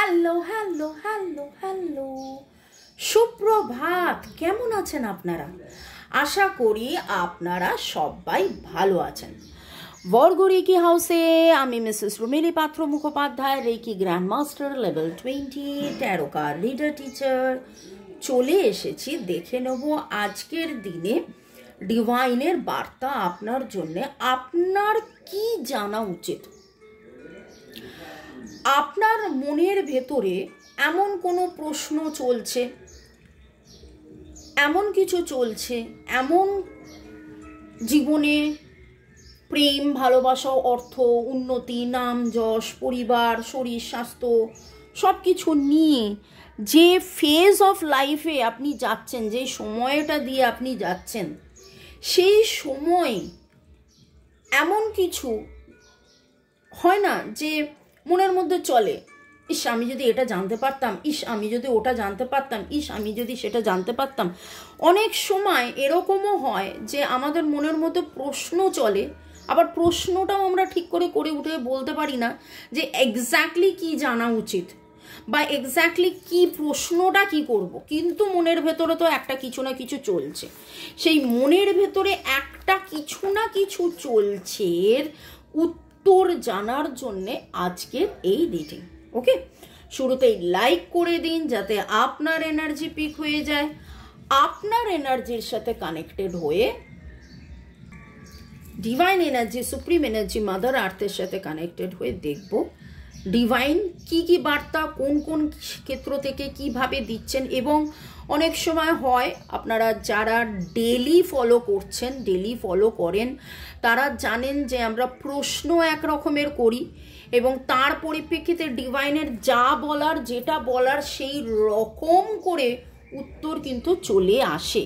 Hello hello hello hello, সুপ্রভাত। কেমন আছেন আপনারা? আশা করি আপনারা সবাই ভালো আছেন। বরগুড়িকি হাউসে আমি Mrs Rumili Patra Mukhopadhyay, reiki grand master level 20, tarot card reader teacher. চলে এসেছি, দেখে নেব আজকের দিনে ডিভাইনের বার্তা আপনার জন্য। আপনার কি জানা উচিত? আপনার মনের ভেতরে এমন কোনো প্রশ্ন চলছে, এমন কিছু চলছে, এমন জীবনে প্রেম, ভালোবাসা, অর্থ, উন্নতি, নাম, যশ, পরিবার, শরীর, স্বাস্থ্য সব কিছু নিয়ে যে ফেজ অফ লাইফে আপনি যাচ্ছেন, যে সময়টা দিয়ে আপনি যাচ্ছেন, সেই সময় এমন কিছু হয় না যে মনের মধ্যে চলে, ইস আমি যদি এটা জানতে পারতাম, ইস আমি যদি ওটা জানতে পারতাম, ইস আমি যদি সেটা জানতে পারতাম। অনেক সময় এরকমও হয় যে আমাদের মনের মধ্যে প্রশ্ন চলে, আবার প্রশ্নটাও আমরা ঠিক করে উঠে বলতে পারি না যে এক্স্যাক্টলি কি জানা উচিত বা এক্স্যাক্টলি কি প্রশ্নটা কি করব। কিন্তু মনের ভেতরে তো একটা কিছু না কিছু চলছে, সেই মনের ভেতরে একটা কিছু না কিছু চলছে, উত্তর জানার জন্যে আজকের এই রিডিং। ওকে, শুরুতেই লাইক করে দিন যাতে আপনার এনার্জি পিক হয়ে যায়। আপনার এনার্জির সাথে কানেক্টেড হয়ে divine energy, supreme energy, mother আর্থের সাথে কানেক্টেড হয়ে দেখব ডিভাইন কি কি বার্তা কোন কোন ক্ষেত্র থেকে কিভাবে দিচ্ছেন। এবং অনেক সময় হয় আপনারা যারা ডেলি ফলো করছেন, ডেলি ফলো করেন, তারা জানেন যে আমরা প্রশ্ন এক রকমের করি এবং তার পরিপ্রেক্ষিতে ডিভাইনের যা বলার, যেটা বলার সেই রকম করে উত্তর কিন্তু চলে আসে।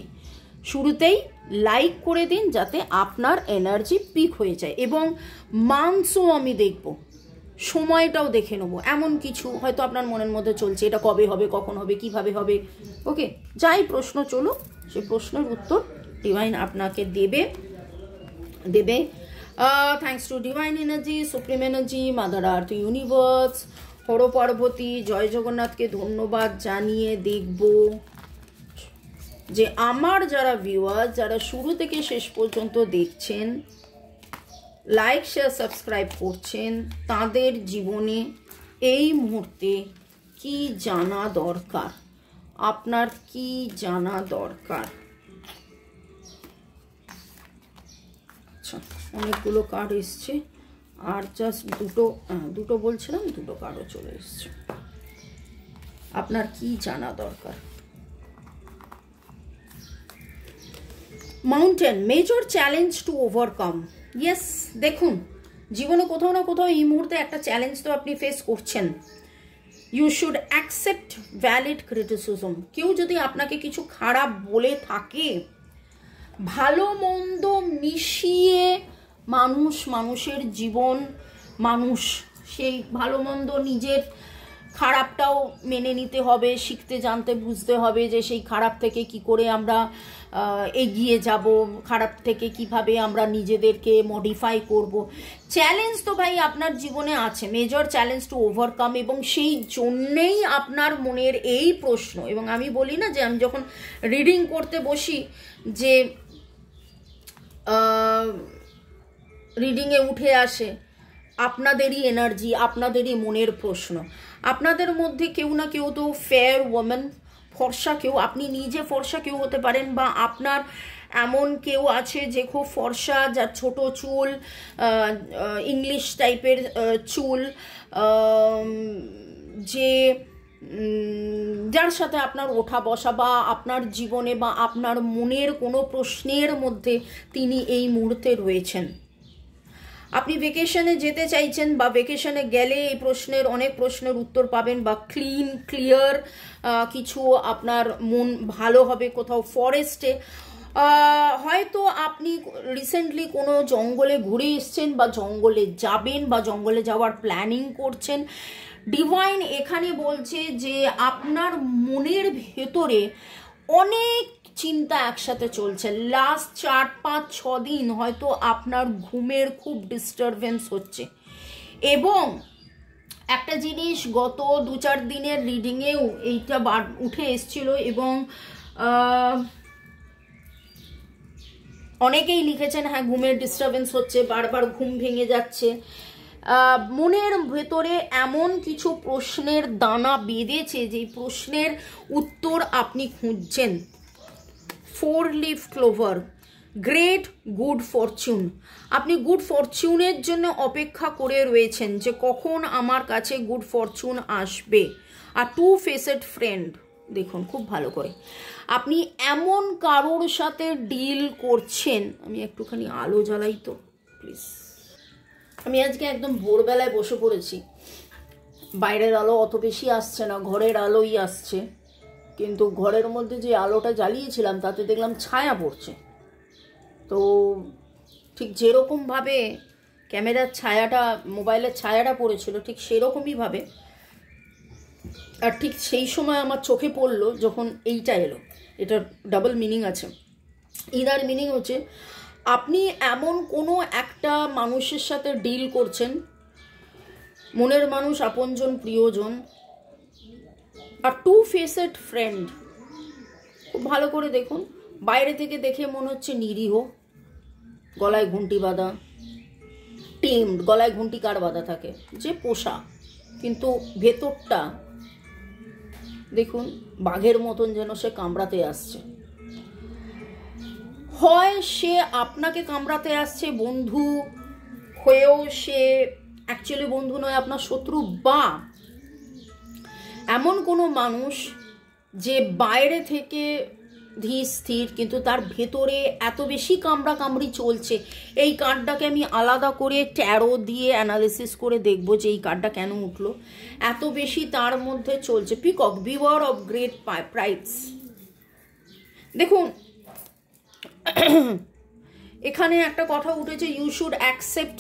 শুরুতেই লাইক করে দিন যাতে আপনার এনার্জি পিক হয়ে যায়। এবং মান্থও আমি দেখব, সময়টাও দেখে নেব। এমন কিছু হয়তো আপনার মনের মধ্যে চলছে, এটা কবে হবে, কখন হবে, কিভাবে হবে। ওকে, যাই প্রশ্ন চলুক, সেই প্রশ্নের উত্তর ডিভাইন আপনাকে দেবে। Thanks to divine energy, supreme energy, mother earth, universe, Har Parvati, জয় জগন্নাথকে ধন্যবাদ জানিয়ে দেখব যে আমার যারা ভিউয়ার্স, যারা শুরু থেকে শেষ পর্যন্ত দেখছেন, লাইক শেয়ার সাবস্ক্রাইব করছেন, তাদের জীবনে এই মুহূর্তে কি জানা দরকার, আপনার কি জানা দরকার। আচ্ছা, অনেকগুলো কার্ড এসছে, আর জাস্ট দুটো বলছিলাম, দুটো কার্ডও চলে এসছে। আপনার কি জানা দরকার। Mountain, major challenge to overcome. Yes, দেখুন জীবনে কোথাও না কোথাও এই মুহূর্তে একটা চ্যালেঞ্জ তো আপনি ফেস করছেন। You should accept valid criticism. কেউ যদি আপনাকে কিছু খারাপ বলে থাকে, ভালো মন্দ মিশিয়ে মানুষের জীবন, মানুষ সেই ভালো মন্দ নিজের খারাপটাও মেনে নিতে হবে, শিখতে জানতে বুঝতে হবে যে সেই খারাপ থেকে কি করে আমরা এগিয়ে যাব, খারাপ থেকে কিভাবে আমরা নিজেদেরকে মডিফাই করব। চ্যালেঞ্জ তো ভাই আপনার জীবনে আছে, মেজর চ্যালেঞ্জ টু ওভারকাম, এবং সেই জন্যেই আপনার মনের এই প্রশ্ন। এবং আমি বলি না যে আমি যখন রিডিং করতে বসি যে রিডিংয়ে উঠে আসে আপনাদেরই এনার্জি, আপনাদেরই মনের প্রশ্ন। আপনাদের মধ্যে কেউ না কেউ তো ফেয়ার ওমেন, ফর্সা কেউ, আপনি নিজে ফর্সা কেউ হতে পারেন, বা আপনার এমন কেউ আছে যে খুব ফর্সা, যার ছোট চুল, ইংলিশ টাইপের চুল, যে যার সাথে আপনার ওঠা বসা বা আপনার জীবনে বা আপনার মনের কোনো প্রশ্নের মধ্যে তিনি এই মুহূর্তে রয়েছেন। আপনি ভেকেশনে যেতে চাইছেন, বা ভেকেশনে গেলে এই প্রশ্নের, অনেক প্রশ্নের উত্তর পাবেন, বা ক্লিয়ার কিছু আপনার মন ভালো হবে। কোথাও ফরেস্টে, হয়তো আপনি রিসেন্টলি কোনো জঙ্গলে ঘুরে এসছেন, বা জঙ্গলে যাবেন, বা জঙ্গলে যাওয়ার প্ল্যানিং করছেন। ডিভাইন এখানে বলছে যে আপনার মনের ভেতরে অনেক চিন্তা একসাথে চলছে। লাস্ট 4-5-6 দিন হয়তো আপনার ঘুমের খুব ডিস্টারবেন্স হচ্ছে, এবং একটা জিনিস গত 2-4 দিনের রিডিংয়েও এইটা উঠে এসছিল এবং অনেকেই লিখেছেন হ্যাঁ ঘুমের ডিস্টারবেন্স হচ্ছে, বারবার ঘুম ভেঙে যাচ্ছে, মনের ভেতরে এমন কিছু প্রশ্নের দানা বেঁধেছে যে প্রশ্নের উত্তর আপনি খুঁজছেন। 4 leaf clover, great good Fortune, আপনি গুড ফরচুনের জন্য অপেক্ষা করে রয়েছেন যে কখন আমার কাছে গুড ফরচুন আসবে। আর 2 ফেসেড ফ্রেন্ড, দেখুন খুব ভালো করে আপনি এমন কারোর সাথে ডিল করছেন। আমি একটুখানি আলো জ্বালাই তো প্লিজ। আমি আজকে একদম ভোরবেলায় বসে পড়েছি, বাইরের আলো অত বেশি আসছে না, ঘরের আলোই আসছে, কিন্তু ঘরের মধ্যে যে আলোটা জ্বালিয়েছিলাম তাতে দেখলাম ছায়া পড়ছে। তো ঠিক যেরকমভাবে ক্যামেরার ছায়াটা, মোবাইলের ছায়াটা পড়েছিল ঠিক সেরকমইভাবে, আর ঠিক সেই সময় আমার চোখে পড়লো যখন এইটা এলো। এটার ডাবল মিনিং আছে। ইনার মিনিং হচ্ছে আপনি এমন কোনো একটা মানুষের সাথে ডিল করছেন, মনের মানুষ, আপনজন, প্রিয়জন, আর 2 ফেসেড ফ্রেন্ড। খুব ভালো করে দেখুন, বাইরে থেকে দেখে মনে হচ্ছে নিরীহ, গলায় ঘুঁটি বাঁধা, টেমড। গলায় ঘুঁটি কার বাঁধা থাকে? যে পোষা, কিন্তু ভেতরটা দেখুন বাঘের মতন যেন সে কামড়াতে আসছে। হয় সে আপনাকে কামড়াতে আসছে বন্ধু হয়েও, সে অ্যাকচুয়ালি বন্ধু নয়, আপনার শত্রু, বা এমন কোনো মানুষ যে বাইরে থেকে ধীর স্থির কিন্তু তার ভেতরে এত বেশি কামড়াকামড়ি চলছে। এই কার্ডটাকে আমি আলাদা করে ট্যারো দিয়ে অ্যানালিসিস করে দেখব যে এই কার্ডটা কেন উঠলো। এত বেশি তার মধ্যে চলছে। Peacock, beware of great prides. দেখুন এখানে একটা কথা উঠেছে, you should accept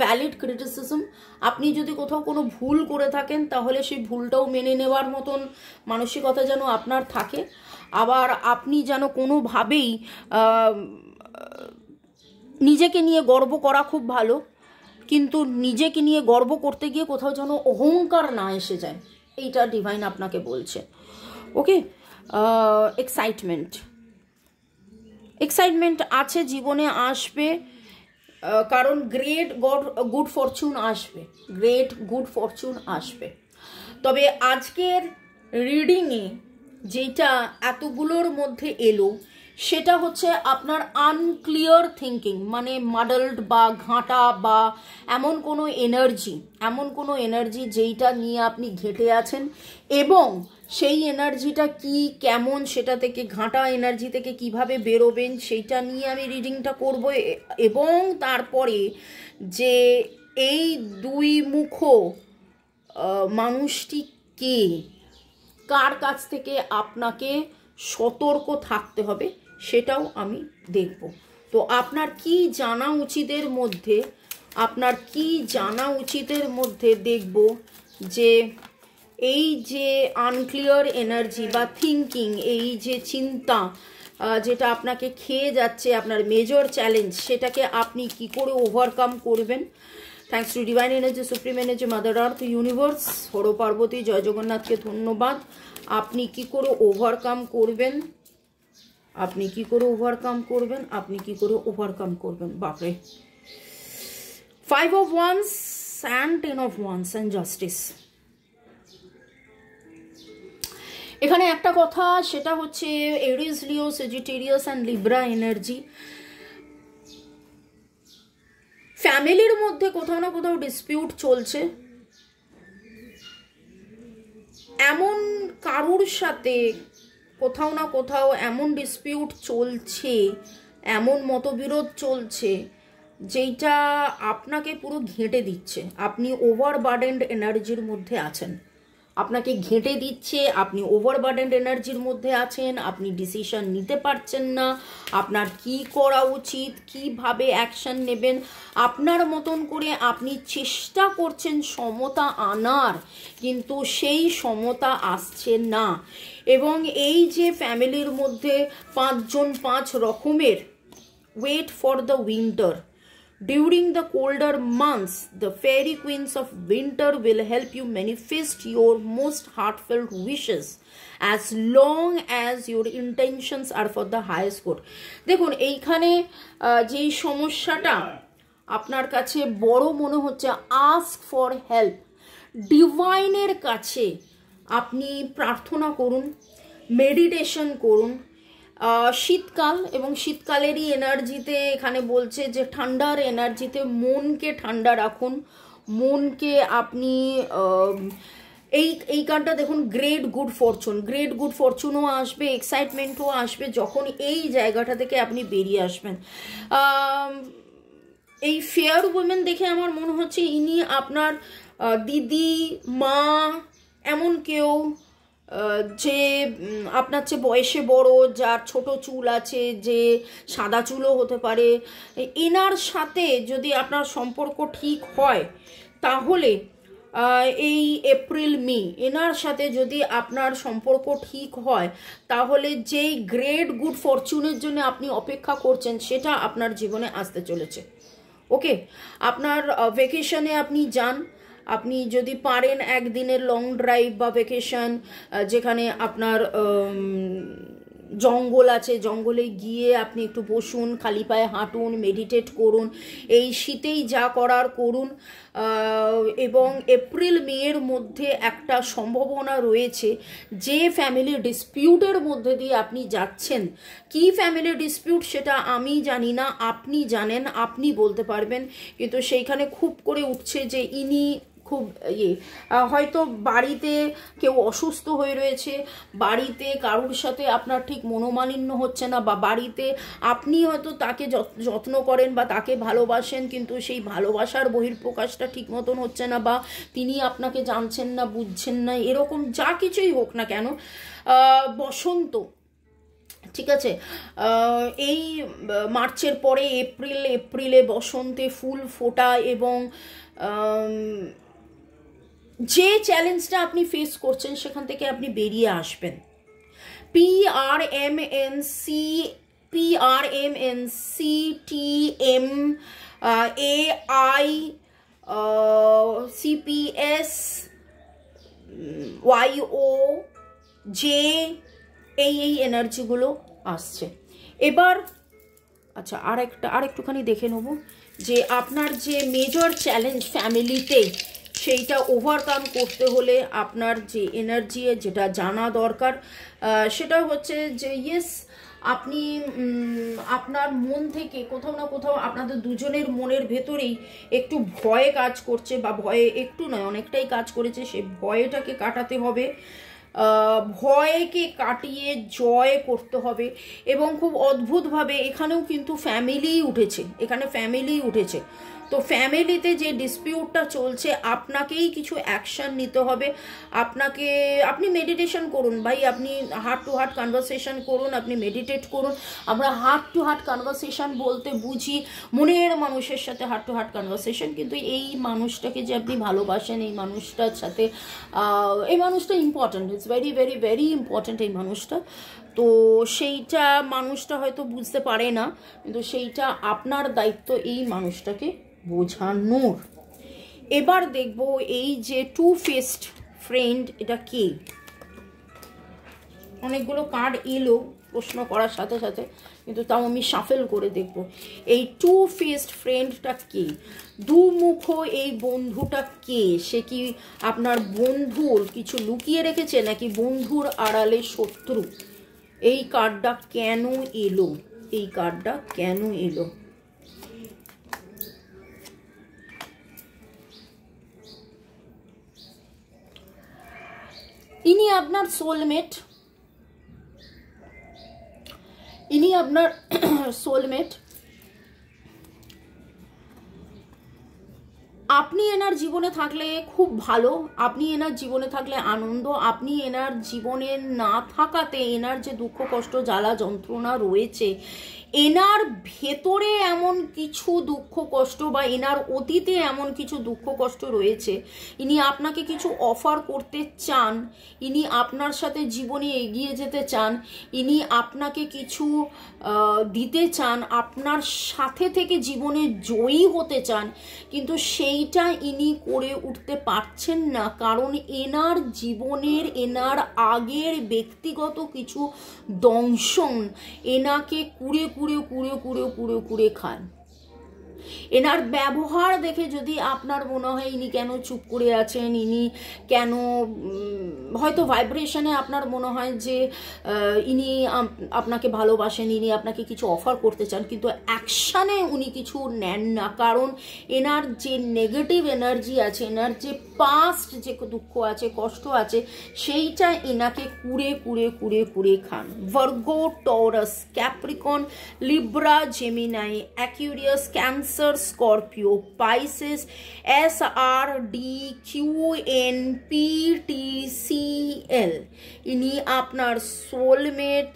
valid criticism. আপনি যদি কোথাও কোনো ভুল করে থাকেন তাহলে সেই ভুলটাও মেনে নেওয়ার মতন মানসিকতা যেন আপনার থাকে। আবার আপনি যেন কোনোভাবেই নিজেকে নিয়ে গর্ব করা খুব ভালো, কিন্তু নিজেকে নিয়ে গর্ব করতে গিয়ে কোথাও যেন অহংকার না এসে যায়, এইটা ডিভাইন আপনাকে বলছে। ওকে, এক্সাইটমেন্ট আছে, জীবনে আসবে, কারণ গ্রেট গুড ফরচুন আসবে, গ্রেট গুড ফরচুন আসবে। তবে আজকের রিডিংয়ে যেটা এতগুলোর মধ্যে এলো সেটা হচ্ছে আপনার আনক্লিয়ার থিঙ্কিং, মানে মাডলড বা ঘাঁটা বা এমন কোনো এনার্জি যেইটা নিয়ে আপনি ঘেঁটে আছেন, এবং সেই এনার্জিটা কি কেমন, সেটা থেকে ঘাঁটা এনার্জি থেকে কিভাবে বেরোবেন সেইটা নিয়ে আমি রিডিংটা করব। এবং তারপরে যে এই 2 মুখ মানুষটি কে, কার কাছ থেকে আপনাকে সতর্ক থাকতে হবে সেটাও আমি দেখব। তো আপনার কি জানা উচিতের মধ্যে দেখব যে এই যে আনক্লিয়ার এনার্জি বা থিঙ্কিং, এই যে চিন্তা যেটা আপনাকে খেয়ে যাচ্ছে, আপনার মেজর চ্যালেঞ্জ, সেটাকে আপনি কি করে ওভারকাম করবেন। Thanks to divine energy, supreme energy, mother earth, universe, Har Parvati, জয় জগন্নাথকে ধন্যবাদ। আপনি কি করে ওভারকাম করবেন, বাপরে। 5 of Wands and 10 of Wands and Justice। এখানে একটা কথা, সেটা হচ্ছে এরিস, লিও, সেজিটেরিয়াস অ্যান্ড লিব্রা এনার্জি। ফ্যামিলির মধ্যে কোথাও না কোথাও ডিসপিউট চলছে, এমন কারুর সাথে কোথাও না কোথাও এমন ডিসপিউট চলছে, এমন মতবিরোধ চলছে যেটা আপনাকে পুরো ঘেঁটে দিচ্ছে। আপনি ওভারবার্ডেন্ড এনার্জির মধ্যে আছেন, আপনাকে ঘেঁটে দিচ্ছে, আপনি ওভারবার্ডেন্ড এনার্জির মধ্যে আছেন, আপনি ডিসিশন নিতে পারছেন না, আপনার কি করা উচিত, কিভাবে অ্যাকশন নেবেন। আপনার মতন করে আপনি চেষ্টা করছেন সমতা আনার, কিন্তু সেই সমতা আসছে না। এবং এই যে ফ্যামিলির মধ্যে 5 জন 5 রকমের, wait for the winter, During the colder months, the fairy queens of winter will help you manifest your most heartfelt wishes as long as your intentions are for the highest good. দেখুন এইখানে যেই সমস্যাটা আপনার কাছে বড় মনে হচ্ছে, ask for help, ডিভাইনের কাছে আপনি প্রার্থনা করুন, মেডিটেশন করুন। শীতকাল এবং শীতকালেরই এনার্জিতে এখানে বলছে যে ঠান্ডার এনার্জিতে মনকে ঠান্ডা রাখুন, মনকে আপনি এই গানটা দেখুন, great good fortune, great good ফরচুনও আসবে, এক্সাইটমেন্টও আসবে যখন এই জায়গাটা থেকে আপনি বেরিয়ে আসবেন। এই ফেয়ার উইমেন দেখে আমার মনে হচ্ছে ইনি আপনার দিদি, মা, এমন কেউ যে আপনার চেয়ে বয়সে বড়, যার ছোট চুল আছে, যে সাদা চুলও হতে পারে, এনার সাথে যদি আপনার সম্পর্ক ঠিক হয় তাহলে এই এপ্রিল মে এনার সাথে যদি আপনার সম্পর্ক ঠিক হয় তাহলে যেই গ্রেট গুড ফরচুনের জন্য আপনি অপেক্ষা করছেন সেটা আপনার জীবনে আসতে চলেছে। ওকে, আপনার ভ্যাকেশনে আপনি যান, আপনি যদি পারেন একদিনের লং ড্রাইভ বা ভ্যাকেশন, যেখানে আপনার জঙ্গল আছে, জঙ্গলে গিয়ে আপনি একটু বসুন, খালি পায়ে হাঁটুন, মেডিটেট করুন, এই শীতেই যা করার করুন। এবং এপ্রিল মেয়ের মধ্যে একটা সম্ভাবনা রয়েছে যে ফ্যামিলি ডিসপিউটের মধ্যে দিয়ে আপনি যাচ্ছেন, কি ফ্যামিলি ডিসপিউট সেটা আমি জানি না, আপনি জানেন, আপনি বলতে পারবেন, কিন্তু সেইখানে খুব করে উঠছে যে ইনি খুব হয়তো বাড়িতে কেউ অসুস্থ হয়ে রয়েছে, বাড়িতে কারোর সাথে আপনার ঠিক মনোমালিন্য হচ্ছে না, বা বাড়িতে আপনি হয়তো তাকে যত্ন করেন বা তাকে ভালোবাসেন কিন্তু সেই ভালোবাসার বহিঃপ্রকাশটা ঠিক মতন হচ্ছে না, বা তিনি আপনাকে জানছেন না, বুঝছেন না, এরকম যা কিছুই হোক না কেন, বসন্ত, ঠিক আছে, এই মার্চের পরে এপ্রিলে বসন্তে ফুল ফোটা এবং যে চ্যালেঞ্জটা আপনি ফেস করছেন সেখান থেকে আপনি বেরিয়ে আসবেন। PRMNCTMAICPS এই এনার্জিগুলো আসছে। এবার আচ্ছা আরেকটুখানি দেখে নেব যে আপনার যে মেজর চ্যালেঞ্জ ফ্যামিলিতে, সেইটা ওভারকাম করতে হলে আপনার যে এনার্জি, যেটা জানা দরকার সেটা হচ্ছে যে ইয়েস, আপনি আপনার মন থেকে কোথাও না কোথাও আপনাদের দুজনের মনের ভেতরেই একটু ভয় কাজ করছে, বা ভয়ে একটু নয় অনেকটাই কাজ করেছে, সেই ভয়টাকে কাটাতে হবে, ভয়কে কাটিয়ে জয় করতে হবে। এবং খুব অদ্ভুতভাবে এখানেও কিন্তু ফ্যামিলি উঠেছে, তো ফ্যামিলিতে যে ডিসপিউটটা চলছে আপনাকেই কিছু অ্যাকশন নিতে হবে। আপনি মেডিটেশন করুন ভাই, আপনি হার্ট টু হার্ট কনভারসেশন করুন, আপনি মেডিটেট করুন। আমরা হার্ট টু হার্ট কনভারসেশন বলতে বুঝি মনের মানুষের সাথে হার্ট টু হার্ট কনভারসেশন, কিন্তু এই মানুষটাকে যে আপনি ভালোবাসেন, এই মানুষটার সাথে এই মানুষটা important, it's very very very important এই মানুষটা। তো সেইটা মানুষটা হয়তো বুঝতে পারে না, কিন্তু সেইটা আপনার দায়িত্ব এই মানুষটাকে বোঝানোর। এবার দেখব এই যে টু ফেসড ফ্রেন্ড, এটা কে? অনেকগুলো কার্ড এলো প্রশ্ন করার সাথে সাথে, কিন্তু তাও আমি শাফেল করে দেখব এই টু ফেসড ফ্রেন্ডটা কে, দুমুখ এই বন্ধুটা কে? সে কি আপনার বন্ধুর কিছু লুকিয়ে রেখেছে, নাকি বন্ধুর আড়ালে শত্রু? এই কার্ডটা কেন এলো? ইনি আপনার সোলমেট, আপনি এনার জীবনে থাকলে খুব ভালো, আপনি এনার জীবনে থাকলে আনন্দ, আপনি এনার জীবনে না থাকাতে এনার যে দুঃখ কষ্ট জ্বালা যন্ত্রণা রয়েছে, এনার ভেতরে এমন কিছু দুঃখ কষ্ট বা এনার অতীতে এমন কিছু দুঃখ কষ্ট রয়েছে, ইনি আপনাকে কিছু অফার করতে চান, ইনি আপনার সাথে জীবনে এগিয়ে যেতে চান, ইনি আপনাকে কিছু দিতে চান, আপনার সাথে থেকে জীবনে জয়ী হতে চান, কিন্তু সেইটা ইনি করে উঠতে পারছেন না, কারণ এনার জীবনের এনার আগের ব্যক্তিগত কিছু দংশন এনাকে কুড়ে কুড়ে কুড়ে কুড়ে কুড়ে কুড়ে খান। এনার ব্যবহার দেখে যদি আপনার মনে হয় ইনি কেন চুপ করে আছেন, ইনি কেন, হয়তো ভাইব্রেশনে আপনার মনে হয় যে ইনি আপনাকে ভালোবাসেন, ইনি আপনাকে কিছু অফার করতে চান, কিন্তু অ্যাকশানে উনি কিছু নেন না, কারণ এনার যে নেগেটিভ এনার্জি আছে, এনার যে পাস্ট যে দুঃখ আছে কষ্ট আছে, সেইটা এনাকে কুড়ে কুড়ে কুড়ে কুড়ে খান। Virgo, Taurus, Capricorn, Libra, Gemini, Aquarius, Cancer, Scorpio, Pisces, SRDQNPTCL, ইনি আপনার সোলমেট,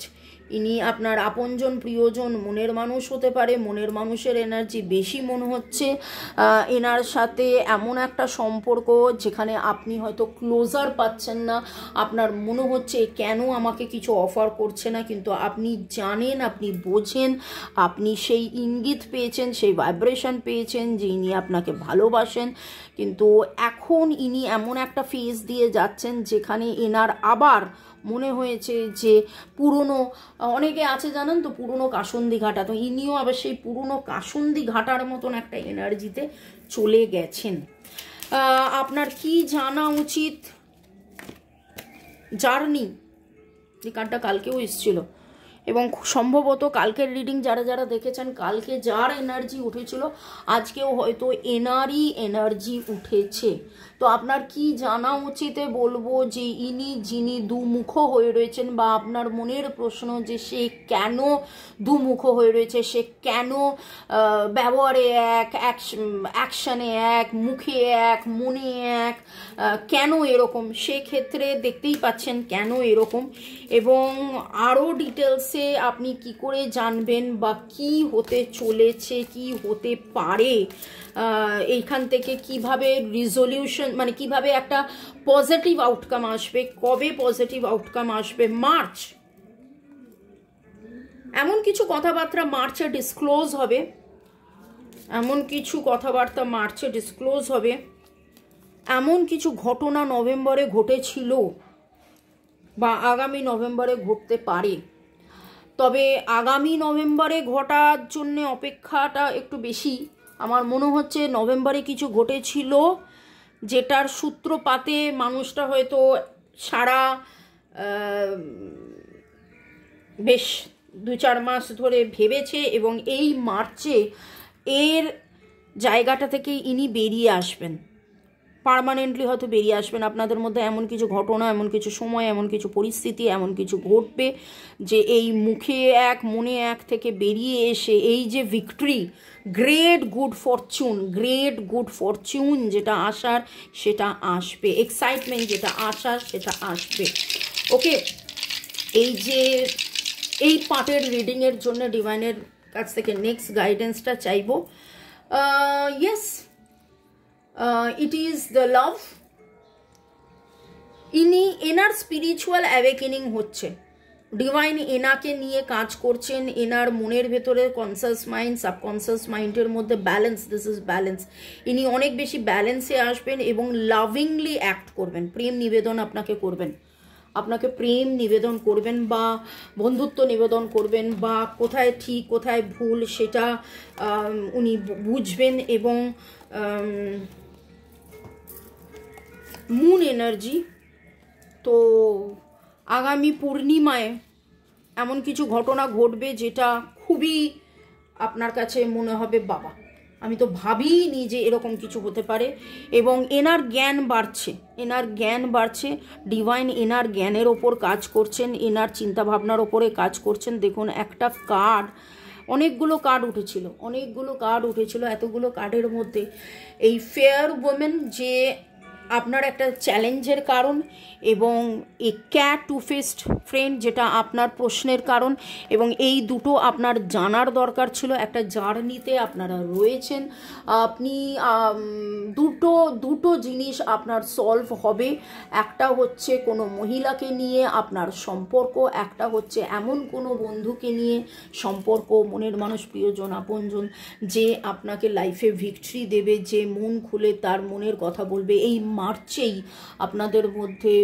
ইনি আপনার আপনজন প্রিয়জন মনের মানুষ হতে পারে। মনের মানুষের এনার্জি বেশি মনে হচ্ছে, এনার সাথে এমন একটা সম্পর্ক যেখানে আপনি হয়তো ক্লোজার পাচ্ছেন না, আপনার মনে হচ্ছে কেন আমাকে কিছু অফার করছে না, কিন্তু আপনি জানেন, আপনি বোঝেন, আপনি সেই ইঙ্গিত পেয়েছেন, সেই ভাইব্রেশন পেয়েছেন যে ইনি আপনাকে ভালোবাসেন, কিন্তু এখন ইনি এমন একটা ফেজ দিয়ে যাচ্ছেন যেখানে এনার আবার মনে হয়েছে যে পুরনো, অনেকে আছে জানেন তো পুরনো কাসন্দি ঘাটা, তো ইনিও আবার সেই পুরনো কাসন্দি ঘাটার মতন একটা এনার্জিতে চলে গেছেন। আপনার কি জানা উচিত? জার্নি, এই কার্ডটা কালকেও এসেছিল এবং সম্ভবত কালকের রিডিং যারা যারা দেখেছেন, কালকে যার এনার্জি উঠেছিল আজকেও হয়তো এনারই এনার্জি উঠেছে। তো আপনার কি জানা উচিতে বলবো যে ইনি যিনি দুমুখ হয়ে রয়েছেন, বা আপনার মনের প্রশ্ন যে সে কেন দুমুখ হয়ে রয়েছে, সে কেন ব্যবহারে এক, অ্যাকশানে এক, মুখে এক, মনে এক, কেন এরকম, সেক্ষেত্রে দেখতেই পাচ্ছেন কেন এরকম, এবং আরও ডিটেলসে আপনি কি করে জানবেন বা কি হতে চলেছে, কি হতে পারে, এইখান থেকে কিভাবে রিজলিউশন, মানে কিভাবে একটা পজিটিভ আউটকাম আসবে, কবে পজিটিভ আউটকাম আসবে, মার্চ, এমন কিছু কথাবার্তা মার্চে ডিসক্লোজ হবে, এমন কিছু কথাবার্তা মার্চে ডিসক্লোজ হবে, এমন কিছু ঘটনা নভেম্বরে ঘটেছিল বা আগামী নভেম্বরে ঘটতে পারে। তবে আগামী নভেম্বরে ঘটার জন্য অপেক্ষাটা একটু বেশি। আমার মনে হচ্ছে নভেম্বরে কিছু ঘটেছিল যেটার সূত্রপাতে মানুষটা হয়তো সারা বেশ 2-4 মাস ধরে ভেবেছে, এবং এই মার্চে এর জায়গাটা থেকে ইনি বেরিয়ে আসবেন, পার্মানেন্টলি হয়তো বেরিয়ে আসবেন। আপনাদের মধ্যে এমন কিছু ঘটনা, এমন কিছু সময়, এমন কিছু পরিস্থিতি, এমন কিছু ঘটবে যে এই মুখে এক মনে এক থেকে বেরিয়ে এসে এই যে ভিক্টরি, গ্রেট গুড ফরচুন যেটা আসার সেটা আসবে, এক্সাইটমেন্ট যেটা আসার সেটা আসবে। ওকে, এই যে এই পার্টের রিডিংয়ের জন্য ডিভাইনের কাছ থেকে নেক্সট গাইডেন্সটা চাইবো। Yes, it is the love, ইনি এনার স্পিরিচুয়াল অ্যাওয়েকেনিং হচ্ছে, ডিভাইন এনাকে নিয়ে কাজ করছেন, এনার মনের ভেতরে কনসাস মাইন্ড সাবকনসাস মাইন্ডের মধ্যে ব্যালেন্স, দিস ইজ ব্যালেন্স, ইনি অনেক বেশি ব্যালেন্সে আসবেন এবং লাভিংলি অ্যাক্ট করবেন, প্রেম নিবেদন আপনাকে করবেন, আপনাকে প্রেম নিবেদন করবেন বা বন্ধুত্ব নিবেদন করবেন, বা কোথায় ঠিক কোথায় ভুল সেটা উনি বুঝবেন। এবং মুন এনার্জি, তো আগামী পূর্ণিমায় এমন কিছু ঘটনা ঘটবে যেটা খুবই আপনার কাছে মনে হবে বাবা, আমি তো ভাবিনি যে এরকম কিছু হতে পারে। এবং এনার জ্ঞান বাড়ছে, ডিভাইন এনার জ্ঞানের ওপর কাজ করছেন, এনার চিন্তাভাবনার ওপরে কাজ করছেন। দেখুন একটা কার্ড অনেকগুলো কার্ড উঠেছিল, অনেকগুলো কার্ড উঠেছিল। এতগুলো কার্ডের মধ্যে এই ফেয়ার ওমেন যে আপনার একটা চ্যালেঞ্জের কারণ, এবং a cat to fest friend যেটা আপনার প্রশ্নের কারণ, এবং এই দুটো আপনার জানার দরকার ছিল। একটা জার্নিতে আপনারা রয়েছেন, আপনি দুটো জিনিস আপনার সলভ হবে। একটা হচ্ছে কোনো মহিলাকে নিয়ে আপনার সম্পর্ক, একটা হচ্ছে এমন কোনো বন্ধুকে নিয়ে সম্পর্ক, মনের মানুষ, প্রিয়জন, আপনজন, যে আপনাকে লাইফে ভিক্টরি দেবে, যে মন খুলে তার মনের কথা বলবে। এই মার্চেই আপনাদের মধ্যে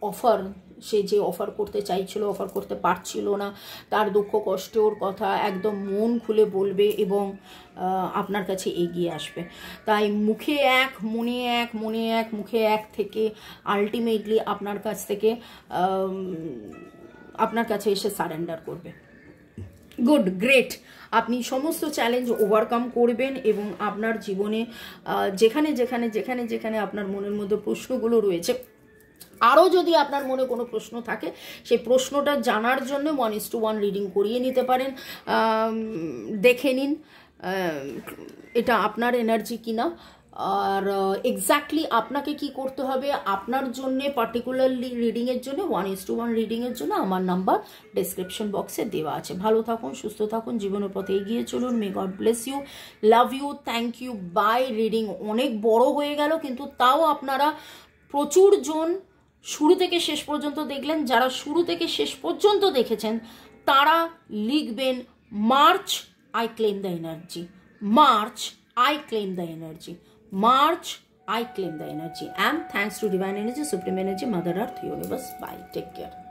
অফার, সে যে অফার করতে চাইছিল, অফার করতে পারছিল না, তার দুঃখ কষ্টের কথা একদম মন খুলে বলবে এবং আপনার কাছে এগিয়ে আসবে। তাই মুখে এক, মনে এক, মনে এক, মুখে এক থেকে আলটিমেটলি আপনার কাছ থেকে আপনার কাছে এসে সারেন্ডার করবে। Good, great. আপনি সমস্ত চ্যালেঞ্জ ওভারকাম করবেন এবং আপনার জীবনে যেখানে যেখানে যেখানে যেখানে আপনার মনের মধ্যে প্রশ্নগুলো রয়েছে, আরও যদি আপনার মনে কোনো প্রশ্ন থাকে, সেই প্রশ্নটা জানার জন্য 1:1 রিডিং করিয়ে নিতে পারেন। দেখে নিন এটা আপনার এনার্জি কিনা, আর এক্স্যাক্টলি আপনাকে কি করতে হবে আপনার জন্য পার্টিকুলারলি রিডিংয়ের জন্য, 1:1 রিডিংয়ের জন্য আমার নাম্বার ডেসক্রিপশন বক্সে দেওয়া আছে। ভালো থাকুন, সুস্থ থাকুন, জীবনের পথে এগিয়ে চলুন। May God bless you, love you, thank you, bye. Reading অনেক বড় হয়ে গেল, কিন্তু তাও আপনারা প্রচুর জন শুরু থেকে শেষ পর্যন্ত দেখলেন। যারা শুরু থেকে শেষ পর্যন্ত দেখেছেন তারা লিখবেন March I claim the energy, March I claim the energy, March, I claim the energy. And thanks to Divine Energy, Supreme Energy, Mother Earth, Universe. Bye. Take care.